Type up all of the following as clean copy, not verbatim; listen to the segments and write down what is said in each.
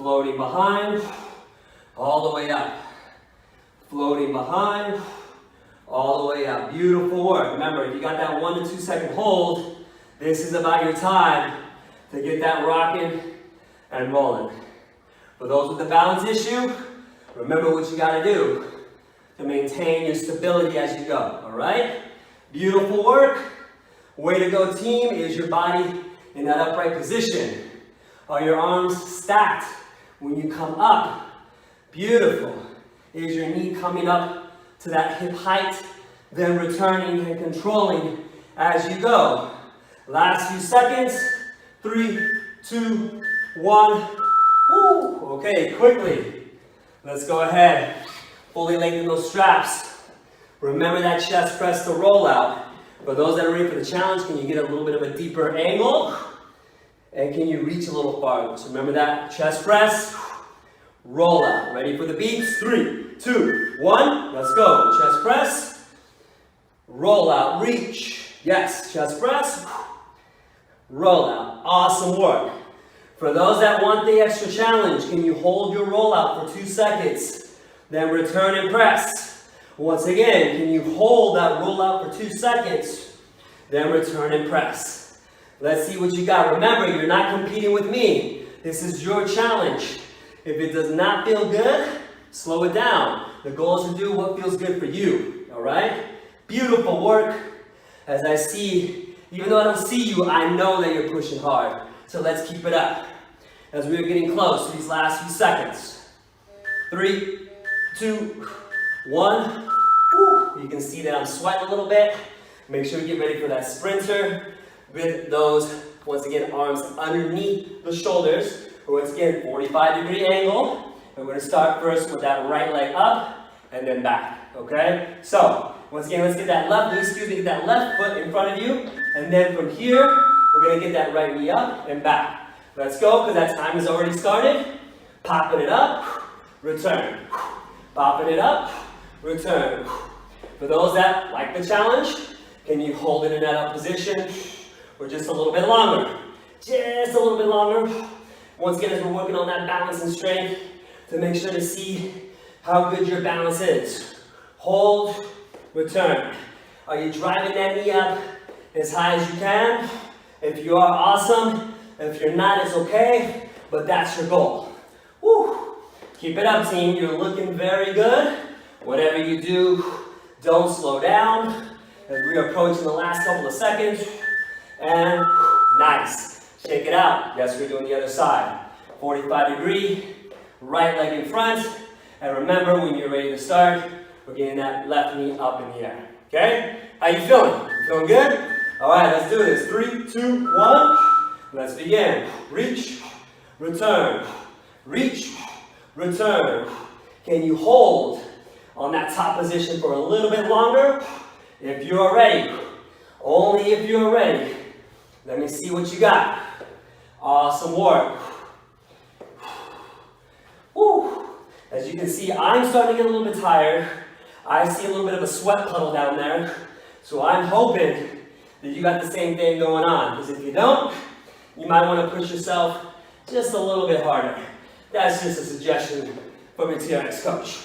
Floating behind, all the way up. Floating behind, all the way up. Beautiful work. Remember, if you got that 1 to 2 second hold, this is about your time to get that rocking and rolling. For those with the balance issue, remember what you got to do to maintain your stability as you go, all right? Beautiful work. Way to go, team. Is your body in that upright position? Are your arms stacked when you come up? Beautiful. Is your knee coming up to that hip height, then returning and controlling as you go? Last few seconds. 3, 2, 1. Woo. Okay, quickly. Let's go ahead. Fully lengthen those straps. Remember that chest press to roll out. For those that are ready for the challenge, can you get a little bit of a deeper angle? And can you reach a little farther? So remember that chest press, roll out. Ready for the beats? 3, 2, 1. Let's go. Chest press, roll out, reach. Yes, chest press, roll out. Awesome work. For those that want the extra challenge, can you hold your roll out for 2 seconds? Then return and press. Once again, can you hold that roll out for 2 seconds? Then return and press. Let's see what you got. Remember, you're not competing with me. This is your challenge. If it does not feel good, slow it down. The goal is to do what feels good for you, all right? Beautiful work. As I see, even though I don't see you, I know that you're pushing hard. So let's keep it up. As we're getting close to these last few seconds. 3, 2, 1. Woo. You can see that I'm sweating a little bit. Make sure you get ready for that sprinter with those, once again, arms underneath the shoulders. Once again, 45-degree angle. And we're going to start first with that right leg up and then back, okay? So, once again, let's get that left knee, get that left foot in front of you. And then from here, we're going to get that right knee up and back. Let's go, because that time has already started. Popping it up, return. Popping it up, return. For those that like the challenge, can you hold it in that up position for just a little bit longer? Just a little bit longer. Once again, as we're working on that balance and strength, to make sure to see how good your balance is. Hold, return. Are you driving that knee up as high as you can? If you are, awesome. If you're not, it's okay, but that's your goal. Woo. Keep it up, team. You're looking very good. Whatever you do, don't slow down. As we're approaching the last couple of seconds. And nice. Shake it out. Yes, we're doing the other side. 45-degree, right leg in front. And remember, when you're ready to start, we're getting that left knee up in the air. Okay? How you feeling? You feeling good? All right, let's do this. 3, 2, 1. Let's begin. Reach, return. Reach, return. Can you hold on that top position for a little bit longer? If you are ready. Only if you are ready. Let me see what you got. Awesome work. Woo. As you can see, I'm starting to get a little bit tired. I see a little bit of a sweat puddle down there. So I'm hoping that you got the same thing going on. Because if you don't, you might want to push yourself just a little bit harder. That's just a suggestion from your TRX coach.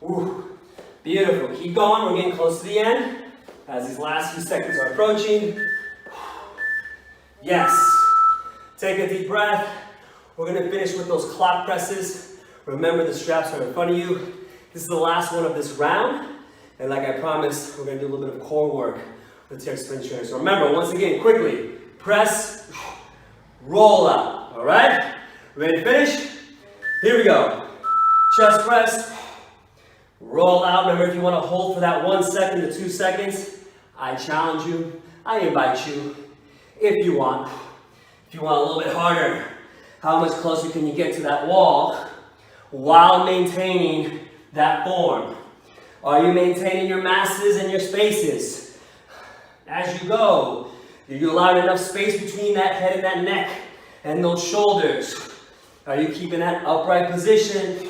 Woo. Beautiful. Keep going. We're getting close to the end. As these last few seconds are approaching. Yes. Take a deep breath. We're going to finish with those clock presses. Remember, the straps are in front of you. This is the last one of this round. And like I promised, we're going to do a little bit of core work with TRX sprint trainer. So remember, once again, quickly, press, roll out. All right? Ready to finish? Here we go. Chest press, roll out. Remember, if you want to hold for that 1 second to 2 seconds, I challenge you. I invite you. If you want a little bit harder, how much closer can you get to that wall while maintaining that form? Are you maintaining your masses and your spaces? As you go, are you allowing enough space between that head and that neck and those shoulders? Are you keeping that upright position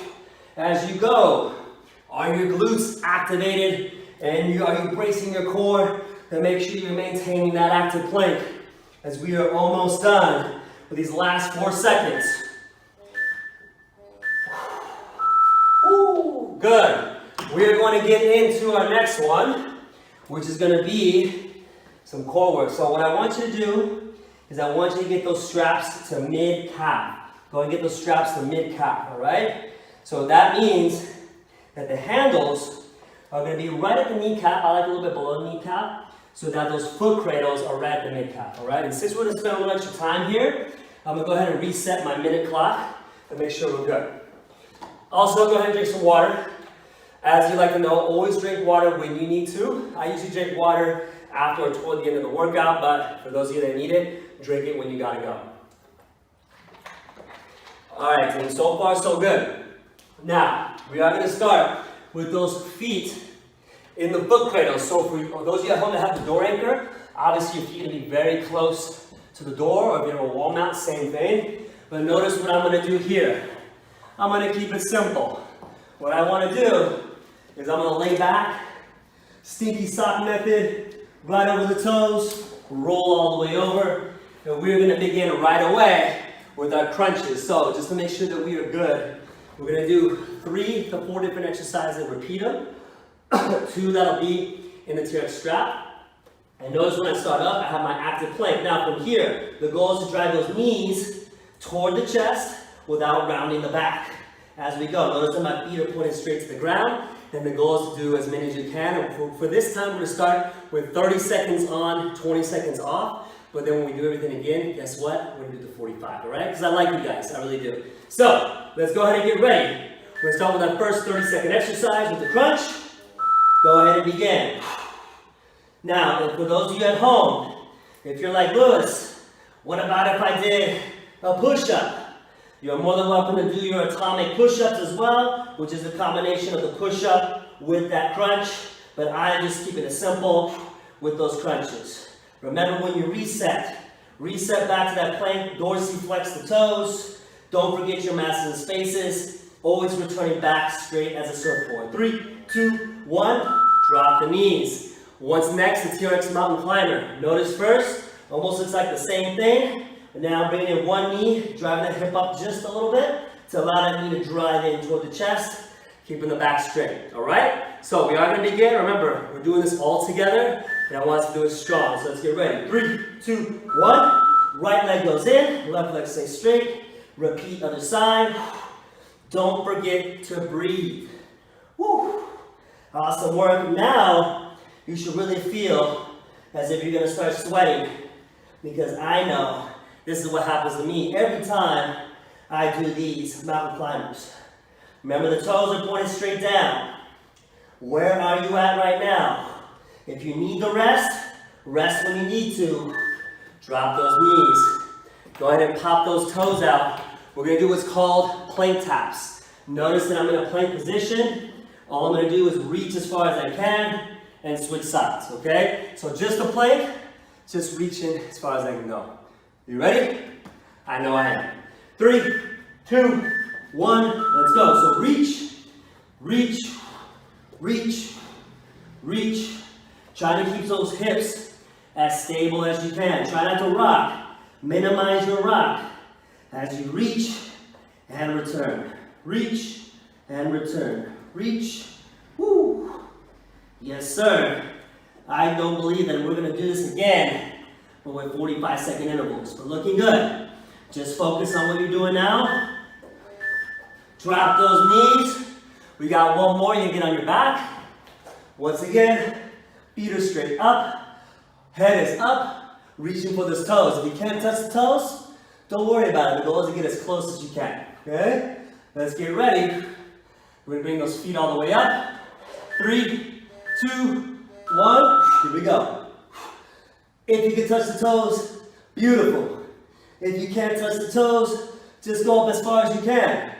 as you go? Are your glutes activated and are you bracing your core to make sure you're maintaining that active plank? As we are almost done with these last 4 seconds. Good. We are going to get into our next one, which is going to be some core work. So what I want you to do is I want you to get those straps to mid-calf. Go and get those straps to mid-calf, all right? So that means that the handles are going to be right at the kneecap. I like a little bit below the kneecap, so that those foot cradles are right at the mid-calf, all right? And since we're going to spend a little extra time here, I'm going to go ahead and reset my minute clock and make sure we're good. Also, go ahead and drink some water. As you like to know, always drink water when you need to. I usually drink water after or toward the end of the workout, but for those of you that need it, drink it when you gotta go. All right, team, so far so good. Now, we are gonna start with those feet in the foot cradle. So for those of you at home that have the door anchor, obviously your feet are gonna be very close to the door, or if you have a wall mount, same thing. But notice what I'm gonna do here. I'm gonna keep it simple. What I wanna do is I'm gonna lay back, stinky sock method, right over the toes, roll all the way over, and we're gonna begin right away with our crunches. So just to make sure that we are good, we're gonna do 3 to 4 different exercises and repeat them. 2 that'll be in the T-Rex strap. And notice when I start up, I have my active plank. Now from here, the goal is to drive those knees toward the chest without rounding the back as we go. Notice that my feet are pointing straight to the ground, and the goal is to do as many as you can. And for this time, we're going to start with 30 seconds on, 20 seconds off. But then when we do everything again, guess what? We're going to do the 45, all right? Because I like you guys, I really do. So, let's go ahead and get ready. We're going to start with our first 30-second exercise with the crunch. Go ahead and begin. Now, for those of you at home, if you're like Lewis, what about if I did a push-up? You're more than welcome to do your atomic push-ups as well, which is a combination of the push-up with that crunch, but I'm just keeping it simple with those crunches. Remember when you reset back to that plank, dorsiflex the toes, don't forget your masses and spaces, always returning back straight as a surfboard. 3, 2, 1, drop the knees. What's next? The T-Rex mountain climber. Notice first, almost looks like the same thing. And now bringing in one knee, driving that hip up just a little bit to allow that knee to drive in toward the chest, keeping the back straight. All right? So we are going to begin. Remember, we're doing this all together, and I want us to do it strong. So let's get ready. 3, 2, 1. Right leg goes in, left leg stays straight. Repeat other side. Don't forget to breathe. Woo. Awesome work. Now, you should really feel as if you're going to start sweating, because I know this is what happens to me every time I do these mountain climbers. Remember, the toes are pointed straight down. Where are you at right now? If you need to rest, rest when you need to. Drop those knees. Go ahead and pop those toes out. We're going to do what's called plank taps. Notice that I'm in a plank position. All I'm going to do is reach as far as I can and switch sides, okay? So just a plank, just reaching as far as I can go. You ready? I know I am. 3, 2, 1, let's go. So reach, reach, reach, reach. Try to keep those hips as stable as you can. Try not to rock. Minimize your rock as you reach and return. Reach and return. Reach. Woo. Yes, sir. I don't believe that we're going to do this again, but with 45-second intervals. But looking good. Just focus on what you're doing now. Drop those knees. We got one more. You get on your back. Once again, feet are straight up. Head is up. Reaching for those toes. If you can't touch the toes, don't worry about it. The goal is to get as close as you can. Okay? Let's get ready. We're going to bring those feet all the way up. 3, 2, 1. Here we go. If you can touch the toes, beautiful. If you can't touch the toes, just go up as far as you can.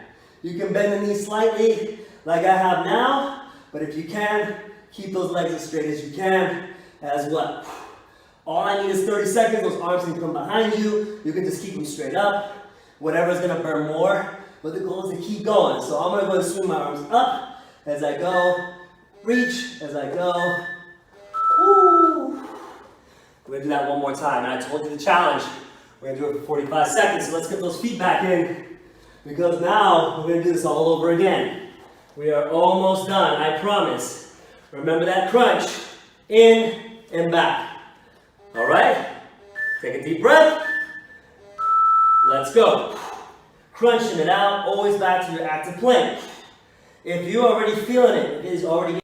You can bend the knees slightly, like I have now, but if you can, keep those legs as straight as you can as well. All I need is 30 seconds. Those arms can come behind you. You can just keep them straight up. Whatever's going to burn more, but the goal is to keep going. So I'm going to go and swing my arms up as I go, reach as I go. Woo. We're going to do that one more time. And I told you the challenge. We're going to do it for 45 seconds. So let's get those feet back in, because now we're going to do this all over again. We are almost done, I promise. Remember that crunch. In and back. All right? Take a deep breath. Let's go. Crunching it out, always back to your active plank. If you're already feeling it, it is already